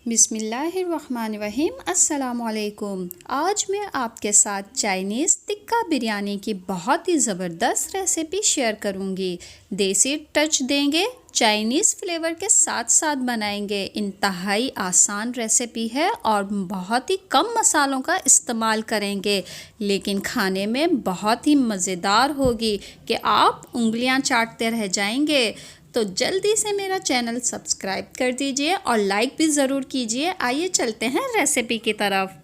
बिस्मिल्लाहिर्रहमानिर्रहीम। अस्सलामुअलैकुम। आज मैं आपके साथ चाइनीज़ टिक्का बिरयानी की बहुत ही ज़बरदस्त रेसिपी शेयर करूंगी। देसी टच देंगे, चाइनीज़ फ्लेवर के साथ साथ बनाएंगे। इंतहाई आसान रेसिपी है और बहुत ही कम मसालों का इस्तेमाल करेंगे, लेकिन खाने में बहुत ही मज़ेदार होगी कि आप उंगलियां चाटते रह जाएंगे। तो जल्दी से मेरा चैनल सब्सक्राइब कर दीजिए और लाइक भी ज़रूर कीजिए। आइए चलते हैं रेसिपी की तरफ।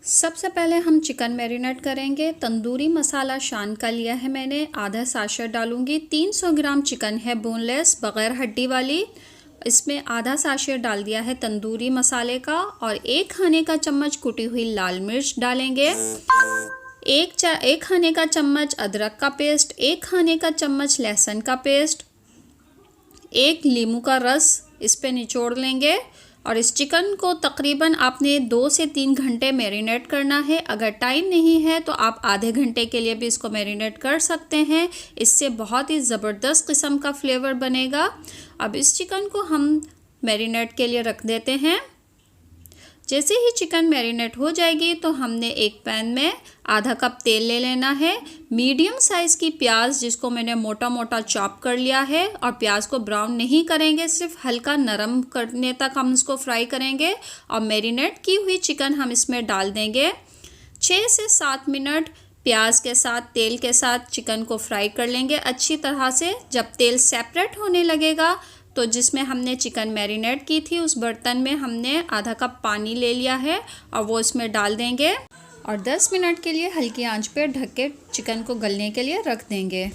सबसे पहले हम चिकन मैरिनेट करेंगे। तंदूरी मसाला शान का लिया है मैंने, आधा साशर डालूंगी। 300 ग्राम चिकन है बोनलेस, बग़ैर हड्डी वाली। इसमें आधा साशर डाल दिया है तंदूरी मसाले का और 1 खाने का चम्मच कुटी हुई लाल मिर्च डालेंगे। एक खाने का चम्मच अदरक का पेस्ट, 1 खाने का चम्मच लहसुन का पेस्ट, 1 नींबू का रस इस पे निचोड़ लेंगे। और इस चिकन को तकरीबन आपने 2 से 3 घंटे मैरिनेट करना है। अगर टाइम नहीं है तो आप आधे घंटे के लिए भी इसको मैरिनेट कर सकते हैं। इससे बहुत ही ज़बरदस्त किस्म का फ्लेवर बनेगा। अब इस चिकन को हम मैरिनेट के लिए रख देते हैं। जैसे ही चिकन मैरिनेट हो जाएगी तो हमने एक पैन में आधा कप तेल ले लेना है। मीडियम साइज़ की प्याज जिसको मैंने मोटा मोटा चॉप कर लिया है, और प्याज को ब्राउन नहीं करेंगे, सिर्फ हल्का नरम करने तक हम इसको फ्राई करेंगे। और मैरिनेट की हुई चिकन हम इसमें डाल देंगे। 6 से 7 मिनट प्याज के साथ, तेल के साथ चिकन को फ्राई कर लेंगे अच्छी तरह से। जब तेल सेपरेट होने लगेगा तो जिसमें हमने चिकन मैरिनेट की थी उस बर्तन में हमने आधा कप पानी ले लिया है और वो इसमें डाल देंगे और 10 मिनट के लिए हल्की आंच पे ढक के चिकन को गलने के लिए रख देंगे।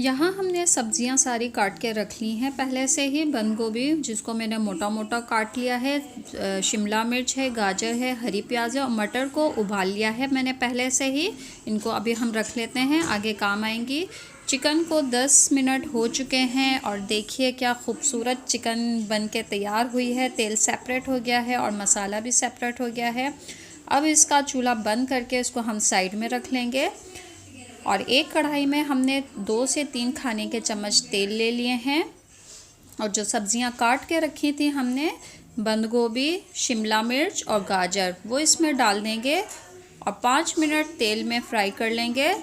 यहाँ हमने सब्जियाँ सारी काट के रख ली हैं पहले से ही। बंद गोभी जिसको मैंने मोटा मोटा काट लिया है, शिमला मिर्च है, गाजर है, हरी प्याज है और मटर को उबाल लिया है मैंने पहले से ही। इनको अभी हम रख लेते हैं, आगे काम आएंगी। चिकन को 10 मिनट हो चुके हैं और देखिए क्या खूबसूरत चिकन बन के तैयार हुई है। तेल सेपरेट हो गया है और मसाला भी सेपरेट हो गया है। अब इसका चूल्हा बंद करके इसको हम साइड में रख लेंगे। और एक कढ़ाई में हमने 2 से 3 खाने के चम्मच तेल ले लिए हैं और जो सब्जियां काट के रखी थी हमने, बंद गोभी, शिमला मिर्च और गाजर, वो इसमें डाल देंगे और 5 मिनट तेल में फ्राई कर लेंगे।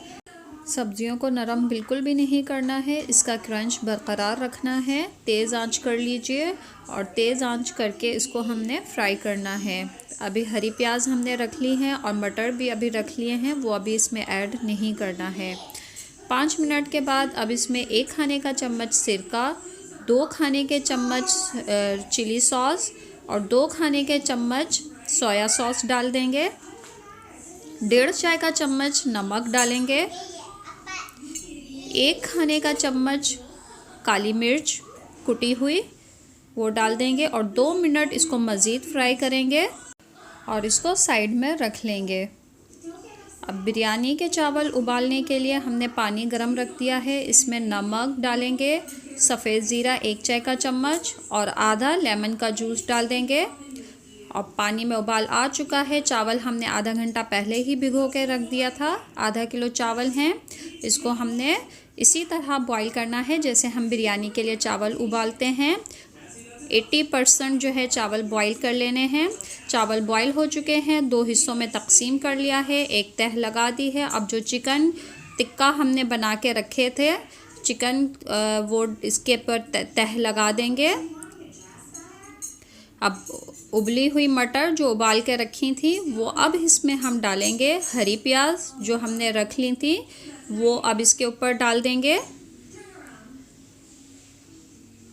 सब्जियों को नरम बिल्कुल भी नहीं करना है, इसका क्रंच बरकरार रखना है। तेज़ आंच कर लीजिए और तेज़ आंच करके इसको हमने फ्राई करना है। अभी हरी प्याज हमने रख ली हैं और मटर भी अभी रख लिए हैं, वो अभी इसमें ऐड नहीं करना है। 5 मिनट के बाद अब इसमें 1 खाने का चम्मच सिरका, 2 खाने के चम्मच चिली सॉस और 2 खाने के चम्मच सोया सॉस डाल देंगे। 1.5 चाय का चम्मच नमक डालेंगे। 1 खाने का चम्मच काली मिर्च कुटी हुई वो डाल देंगे और 2 मिनट इसको मज़ीद फ्राई करेंगे और इसको साइड में रख लेंगे। अब बिरयानी के चावल उबालने के लिए हमने पानी गरम रख दिया है। इसमें नमक डालेंगे, सफ़ेद ज़ीरा 1 चाय का चम्मच और आधा लेमन का जूस डाल देंगे। और पानी में उबाल आ चुका है। चावल हमने आधा घंटा पहले ही भिगो के रख दिया था। आधा किलो चावल हैं, इसको हमने इसी तरह बॉईल करना है जैसे हम बिरयानी के लिए चावल उबालते हैं। 80% जो है चावल बॉईल कर लेने हैं। चावल बॉईल हो चुके हैं, 2 हिस्सों में तकसीम कर लिया है, एक तह लगा दी है। अब जो चिकन टिक्का हमने बना के रखे थे, चिकन वो इसके ऊपर तह लगा देंगे। अब उबली हुई मटर जो उबाल के रखी थी वो अब इसमें हम डालेंगे। हरी प्याज जो हमने रख ली थी वो अब इसके ऊपर डाल देंगे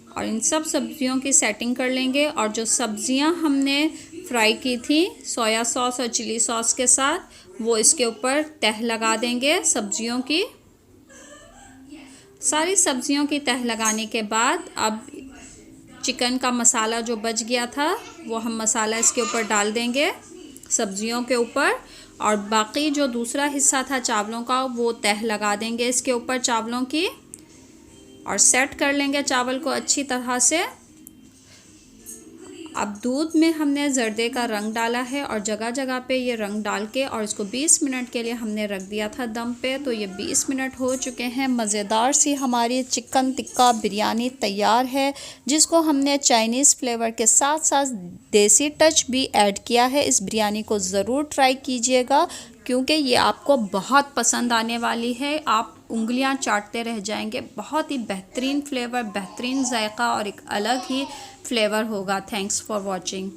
और इन सब सब्जियों की सेटिंग कर लेंगे। और जो सब्जियां हमने फ्राई की थी सोया सॉस और चिली सॉस के साथ, वो इसके ऊपर तह लगा देंगे सब्जियों की। सारी सब्जियों की तह लगाने के बाद अब चिकन का मसाला जो बच गया था वो हम मसाला इसके ऊपर डाल देंगे सब्जियों के ऊपर। और बाकी जो दूसरा हिस्सा था चावलों का वो तह लगा देंगे इसके ऊपर चावलों की और सेट कर लेंगे चावल को अच्छी तरह से। अब दूध में हमने ज़र्दे का रंग डाला है और जगह जगह पे ये रंग डाल के और इसको 20 मिनट के लिए हमने रख दिया था दम पे। तो ये 20 मिनट हो चुके हैं। मज़ेदार सी हमारी चिकन टिक्का बिरयानी तैयार है, जिसको हमने चाइनीज़ फ्लेवर के साथ साथ देसी टच भी ऐड किया है। इस बिरयानी को ज़रूर ट्राई कीजिएगा क्योंकि ये आपको बहुत पसंद आने वाली है। आप उंगलियां चाटते रह जाएंगे। बहुत ही बेहतरीन फ्लेवर, बेहतरीन जायका और एक अलग ही फ्लेवर होगा। Thanks for watching.